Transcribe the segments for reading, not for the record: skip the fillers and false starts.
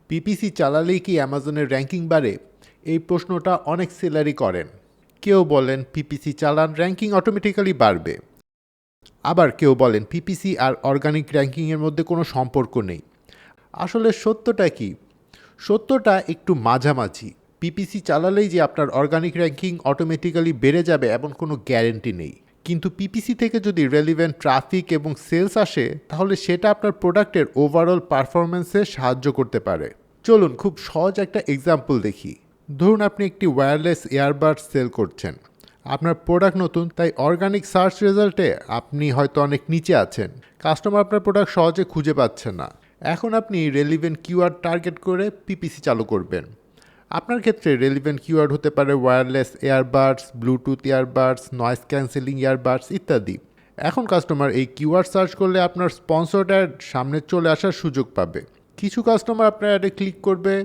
PPC চালালেই কি অ্যামাজনের ranking বাড়ে? এই প্রশ্নটা অনেক সেলারই করেন। কেউ বলেন পিপিসি চালান র্যাঙ্কিং অটোমেটিক্যালি বাড়বে, আবার কেউ বলেন পিপিসি আর অর্গানিক র্যাঙ্কিংয়ের মধ্যে কোনো সম্পর্ক নেই। আসলে সত্যটা কি? সত্যটা একটু মাঝামাঝি। পিপিসি চালালেই যে আপনার অর্গানিক র্যাঙ্কিং অটোমেটিক্যালি বেড়ে যাবে এমন কোনো গ্যারেন্টি নেই। কিন্তু পিপিসি থেকে যদি রেলিভেন্ট ট্রাফিক এবং সেলস আসে, তাহলে সেটা আপনার প্রোডাক্টের ওভারঅল পারফরমেন্সে সাহায্য করতে পারে। চলুন খুব সহজ একটা এক্সাম্পল দেখি। ধরুন আপনি একটি ওয়্যারলেস ইয়ারবাডস সেল করছেন। আপনার প্রোডাক্ট নতুন, তাই অর্গানিক সার্চ রেজাল্টে আপনি হয়তো অনেক নিচে আছেন। কাস্টমার আপনার প্রোডাক্ট সহজে খুঁজে পাচ্ছে না। এখন আপনি রেলিভেন্ট কিওয়ার্ড টার্গেট করে পিপিসি চালু করবেন। আপনার ক্ষেত্রে রেলিভেন্ট কিওয়ার্ড হতে পারে wireless earbuds, Bluetooth earbuds, noise cancelling earbuds ইত্যাদি। এখন কাস্টমার এই কিওয়ার্ড সার্চ করলে আপনার স্পন্সর্ড অ্যাড সামনে চলে আসার সুযোগ পাবে। কিছু কাস্টমার আপনার অ্যাডে ক্লিক করবে,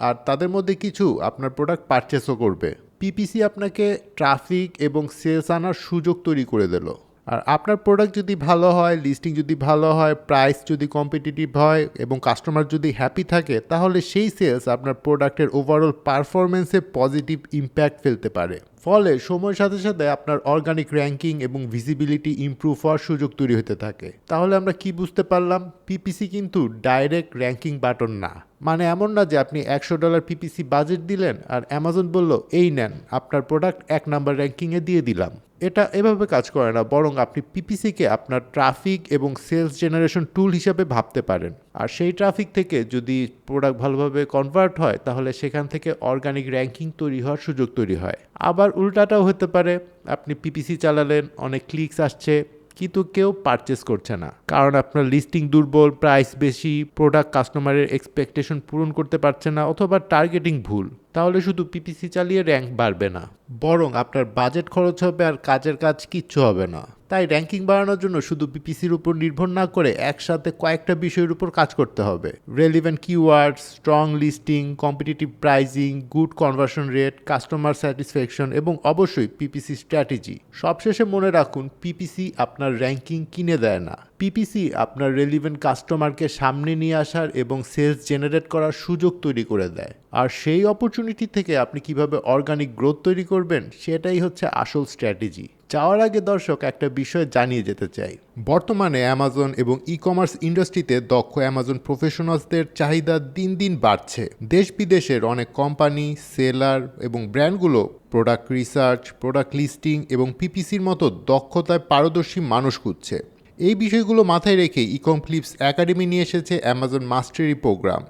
আর তাদের মধ্যে কিছু আপনার প্রোডাক্ট পারচেসও করবে। পিপিসি আপনাকে ট্রাফিক এবং সেলস আনার সুযোগ তৈরি করে দিল। আর আপনার প্রোডাক্ট যদি ভালো হয়, লিস্টিং যদি ভালো হয়, প্রাইস যদি কম্পিটিটিভ হয় এবং কাস্টমার যদি হ্যাপি থাকে, তাহলে সেই সেলস আপনার প্রোডাক্টের ওভারঅল পারফরমেন্সে পজিটিভ ইম্প্যাক্ট ফেলতে পারে। ফলে সময়ের সাথে সাথে আপনার অর্গানিক র্যাঙ্কিং এবং ভিজিবিলিটি ইমপ্রুভ হওয়ার সুযোগ তৈরি হতে থাকে। তাহলে আমরা কি বুঝতে পারলাম? পিপিসি কিন্তু ডাইরেক্ট র্যাঙ্কিং বাটন না। মানে এমন না যে আপনি $100 পিপিসি বাজেট দিলেন আর অ্যামাজন বলল এই নেন, আপনার প্রোডাক্ট 1 নাম্বার র্যাঙ্কিংয়ে দিয়ে দিলাম। এটা এভাবে কাজ করে না, বরং আপনি পিপিসিকে আপনার ট্রাফিক এবং সেলস জেনারেশন টুল হিসাবে ভাবতে পারেন। আর সেই ট্রাফিক থেকে যদি প্রোডাক্ট ভালোভাবে কনভার্ট হয়, তাহলে সেখান থেকে অর্গানিক র্যাঙ্কিং তৈরি হওয়ার সুযোগ তৈরি হয়। আবার উল্টাটাও হতে পারে, আপনি পিপিসি চালালেন, অনেক ক্লিকস আসছে, কিন্তু কেউ পারচেস করছে না, কারণ আপনার লিস্টিং দুর্বল, প্রাইস বেশি, প্রোডাক্ট কাস্টমারের এক্সপেকটেশন পূরণ করতে পারছে না, অথবা টার্গেটিং ভুল। তাহলে শুধু পিপিসি চালিয়ে র্যাঙ্ক বাড়বে না, বরং আপনার বাজেট খরচ হবে আর কাজের কাজ কিচ্ছু হবে না। তাই র্যাঙ্কিং বাড়ানোর জন্য শুধু পিপিসির উপর নির্ভর না করে একসাথে কয়েকটা বিষয়ের উপর কাজ করতে হবে। Relevant keywords, strong listing, competitive pricing, good conversion rate, customer satisfaction এবং অবশ্যই পিপিসি স্ট্র্যাটেজি। সবশেষে মনে রাখুন, পিপিসি আপনার র্যাঙ্কিং কিনে দেয় না। পিপিসি আপনার রেলিভেন্ট কাস্টমারকে সামনে নিয়ে আসার এবং সেলস জেনারেট করার সুযোগ তৈরি করে দেয়। আর সেই অপরচুনিটি থেকে আপনি কিভাবে অর্গানিক গ্রোথ তৈরি করবেন, সেটাই হচ্ছে আসল স্ট্র্যাটেজি। যাওয়ার আগে দর্শক একটা বিষয় জানিয়ে যেতে চাই। বর্তমানে অ্যামাজন এবং ই কমার্স ইন্ডাস্ট্রিতে দক্ষ অ্যামাজন প্রফেশনালসদের চাহিদা দিন দিন বাড়ছে। দেশ বিদেশের অনেক কোম্পানি, সেলার এবং ব্র্যান্ডগুলো প্রোডাক্ট রিসার্চ, প্রোডাক্ট লিস্টিং এবং পিপিসির মতো দক্ষতায় পারদর্শী মানুষ খুঁজছে। এই বিষয়গুলো মাথায় রেখে ইকম ফ্লিপস একাডেমি নিয়ে এসেছে অ্যামাজন মাস্টারি প্রোগ্রাম।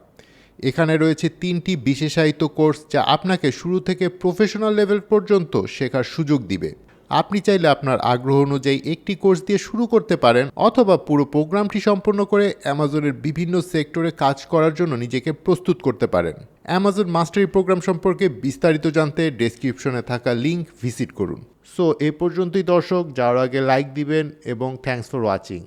এখানে রয়েছে 3টি বিশেষায়িত কোর্স, যা আপনাকে শুরু থেকে প্রফেশনাল লেভেল পর্যন্ত শেখার সুযোগ দিবে। আপনি চাইলে আপনার আগ্রহ অনুযায়ী একটি কোর্স দিয়ে শুরু করতে পারেন, অথবা পুরো প্রোগ্রামটি সম্পন্ন করে অ্যামাজনের বিভিন্ন সেক্টরে কাজ করার জন্য নিজেকে প্রস্তুত করতে পারেন। অ্যামাজন মাস্টারি প্রোগ্রাম সম্পর্কে বিস্তারিত জানতে ডেসক্রিপশনে থাকা লিঙ্ক ভিজিট করুন। সো এ পর্যন্তই দর্শক, যাওয়ার আগে লাইক দিবেন এবং থ্যাঙ্কস ফর ওয়াচিং।